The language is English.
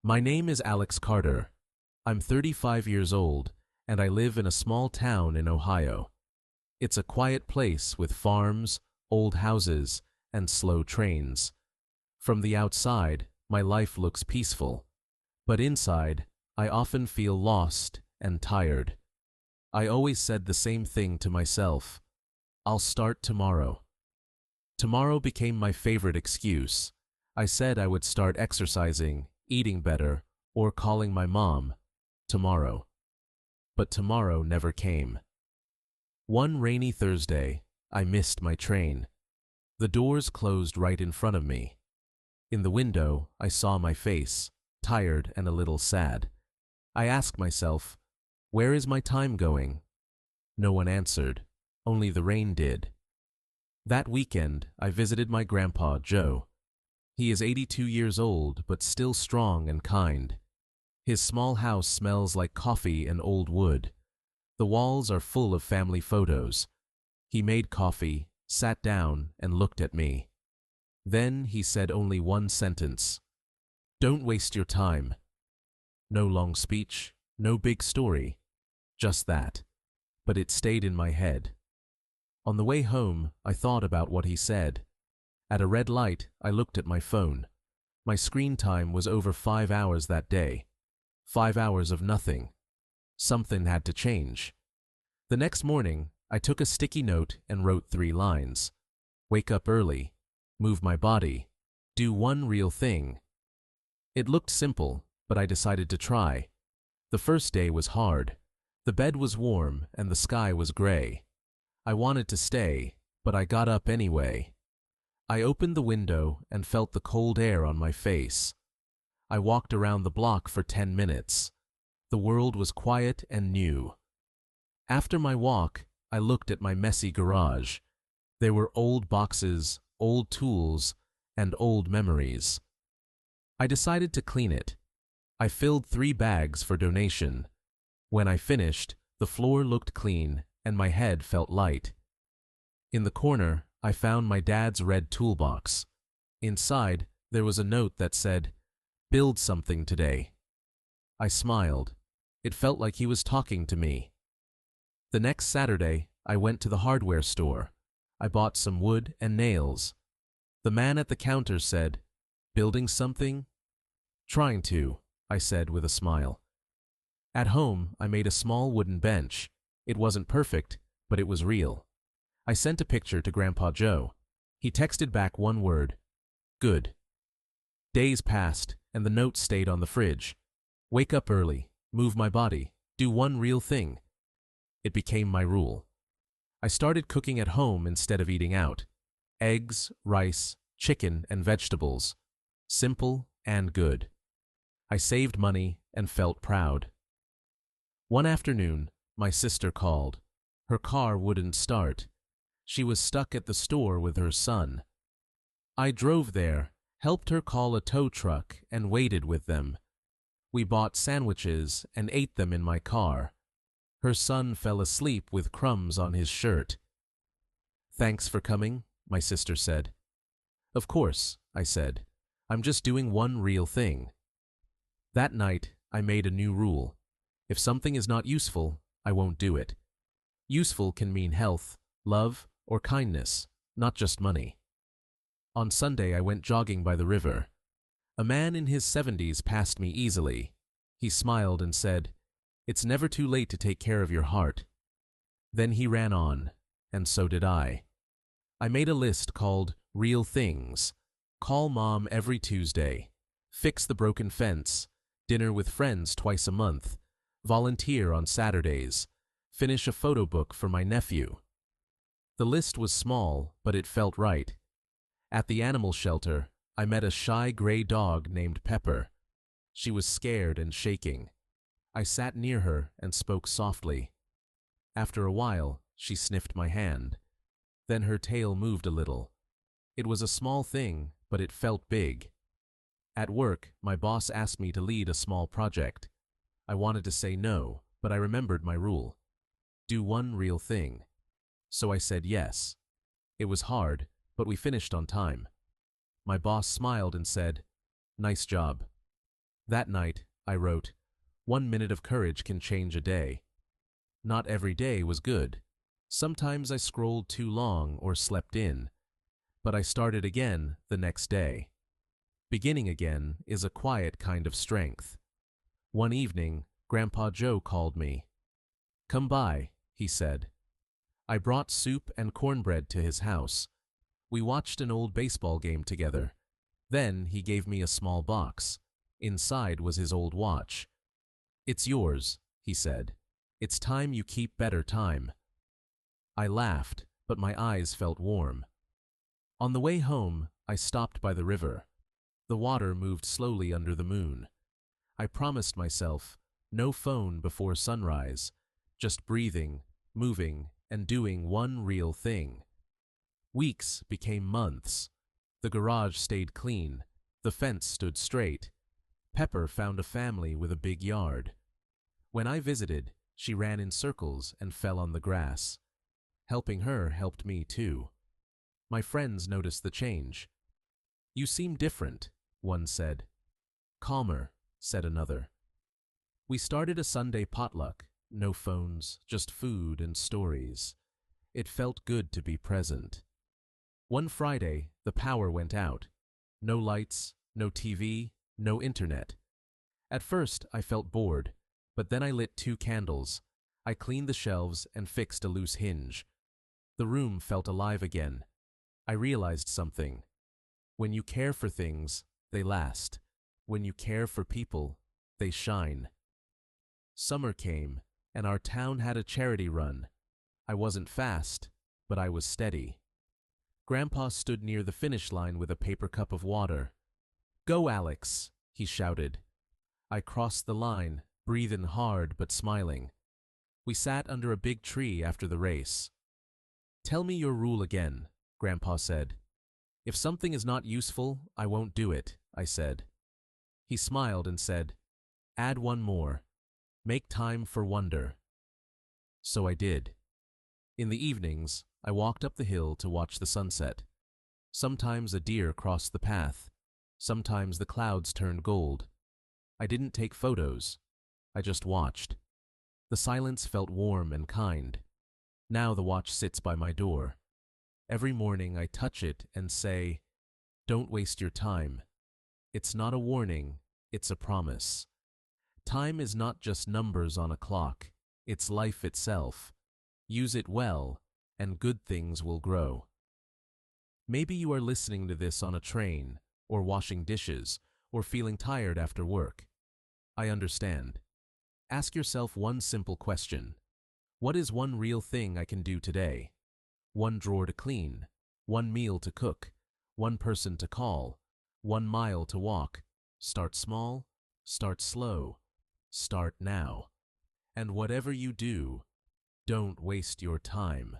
My name is Alex Carter. I'm 35 years old, and I live in a small town in Ohio. It's a quiet place with farms, old houses, and slow trains. From the outside, my life looks peaceful, but inside, I often feel lost and tired. I always said the same thing to myself: I'll start tomorrow. Tomorrow became my favorite excuse. I said I would start exercising, eating better, or calling my mom tomorrow. But tomorrow never came. One rainy Thursday, I missed my train. The doors closed right in front of me. In the window, I saw my face, tired and a little sad. I asked myself, where is my time going? No one answered, only the rain did. That weekend, I visited my grandpa, Joe. He is 82 years old, but still strong and kind. His small house smells like coffee and old wood. The walls are full of family photos. He made coffee, sat down, and looked at me. Then he said only one sentence: "Don't waste your time." No long speech, no big story, just that. But it stayed in my head. On the way home, I thought about what he said. At a red light, I looked at my phone. My screen time was over 5 hours that day. 5 hours of nothing. Something had to change. The next morning, I took a sticky note and wrote 3 lines. Wake up early, move my body, do one real thing. It looked simple, but I decided to try. The first day was hard. The bed was warm and the sky was gray. I wanted to stay, but I got up anyway. I opened the window and felt the cold air on my face. I walked around the block for 10 minutes. The world was quiet and new. After my walk, I looked at my messy garage. There were old boxes, old tools, and old memories. I decided to clean it. I filled 3 bags for donation. When I finished, the floor looked clean and my head felt light. In the corner, I found my dad's red toolbox. Inside, there was a note that said, "Build something today." I smiled. It felt like he was talking to me. The next Saturday, I went to the hardware store. I bought some wood and nails. The man at the counter said, "Building something?" "Trying to," I said with a smile. At home, I made a small wooden bench. It wasn't perfect, but it was real. I sent a picture to Grandpa Joe. He texted back one word: "Good." Days passed, and the note stayed on the fridge. Wake up early, move my body, do one real thing. It became my rule. I started cooking at home instead of eating out. Eggs, rice, chicken, and vegetables. Simple and good. I saved money and felt proud. One afternoon, my sister called. Her car wouldn't start. She was stuck at the store with her son. I drove there, helped her call a tow truck, and waited with them. We bought sandwiches and ate them in my car. Her son fell asleep with crumbs on his shirt. "Thanks for coming," my sister said. "Of course," I said. "I'm just doing one real thing." That night, I made a new rule. If something is not useful, I won't do it. Useful can mean health, love, or kindness, not just money. On Sunday, I went jogging by the river. A man in his 70s passed me easily. He smiled and said, "It's never too late to take care of your heart." Then he ran on, and so did I. I made a list called Real Things. Call mom every Tuesday. Fix the broken fence. Dinner with friends twice a month. Volunteer on Saturdays. Finish a photo book for my nephew. The list was small, but it felt right. At the animal shelter, I met a shy gray dog named Pepper. She was scared and shaking. I sat near her and spoke softly. After a while, she sniffed my hand. Then her tail moved a little. It was a small thing, but it felt big. At work, my boss asked me to lead a small project. I wanted to say no, but I remembered my rule. Do one real thing. So I said yes. It was hard, but we finished on time. My boss smiled and said, "Nice job." That night, I wrote, 1 minute of courage can change a day. Not every day was good. Sometimes I scrolled too long or slept in, but I started again the next day. Beginning again is a quiet kind of strength. One evening, Grandpa Joe called me. "Come by," he said. I brought soup and cornbread to his house. We watched an old baseball game together. Then he gave me a small box. Inside was his old watch. "It's yours," he said. "It's time you keep better time." I laughed, but my eyes felt warm. On the way home, I stopped by the river. The water moved slowly under the moon. I promised myself, no phone before sunrise, just breathing, moving, and doing one real thing. Weeks became months. The garage stayed clean. The fence stood straight. Pepper found a family with a big yard. When I visited, she ran in circles and fell on the grass. Helping her helped me too. My friends noticed the change. "You seem different," one said. "Calmer," said another. We started a Sunday potluck. No phones, just food and stories. It felt good to be present. One Friday, the power went out. No lights, no TV, no internet. At first, I felt bored, but then I lit 2 candles. I cleaned the shelves and fixed a loose hinge. The room felt alive again. I realized something. When you care for things, they last. When you care for people, they shine. Summer came, and our town had a charity run. I wasn't fast, but I was steady. Grandpa stood near the finish line with a paper cup of water. "Go, Alex," he shouted. I crossed the line, breathing hard but smiling. We sat under a big tree after the race. "Tell me your rule again," Grandpa said. "If something is not useful, I won't do it," I said. He smiled and said, "Add one more. Make time for wonder." So I did. In the evenings, I walked up the hill to watch the sunset. Sometimes a deer crossed the path. Sometimes the clouds turned gold. I didn't take photos. I just watched. The silence felt warm and kind. Now the watch sits by my door. Every morning I touch it and say, "Don't waste your time." It's not a warning, it's a promise. Time is not just numbers on a clock, it's life itself. Use it well, and good things will grow. Maybe you are listening to this on a train, or washing dishes, or feeling tired after work. I understand. Ask yourself one simple question. What is one real thing I can do today? One drawer to clean, one meal to cook, one person to call, 1 mile to walk. Start small, start slow, start now. And whatever you do, don't waste your time.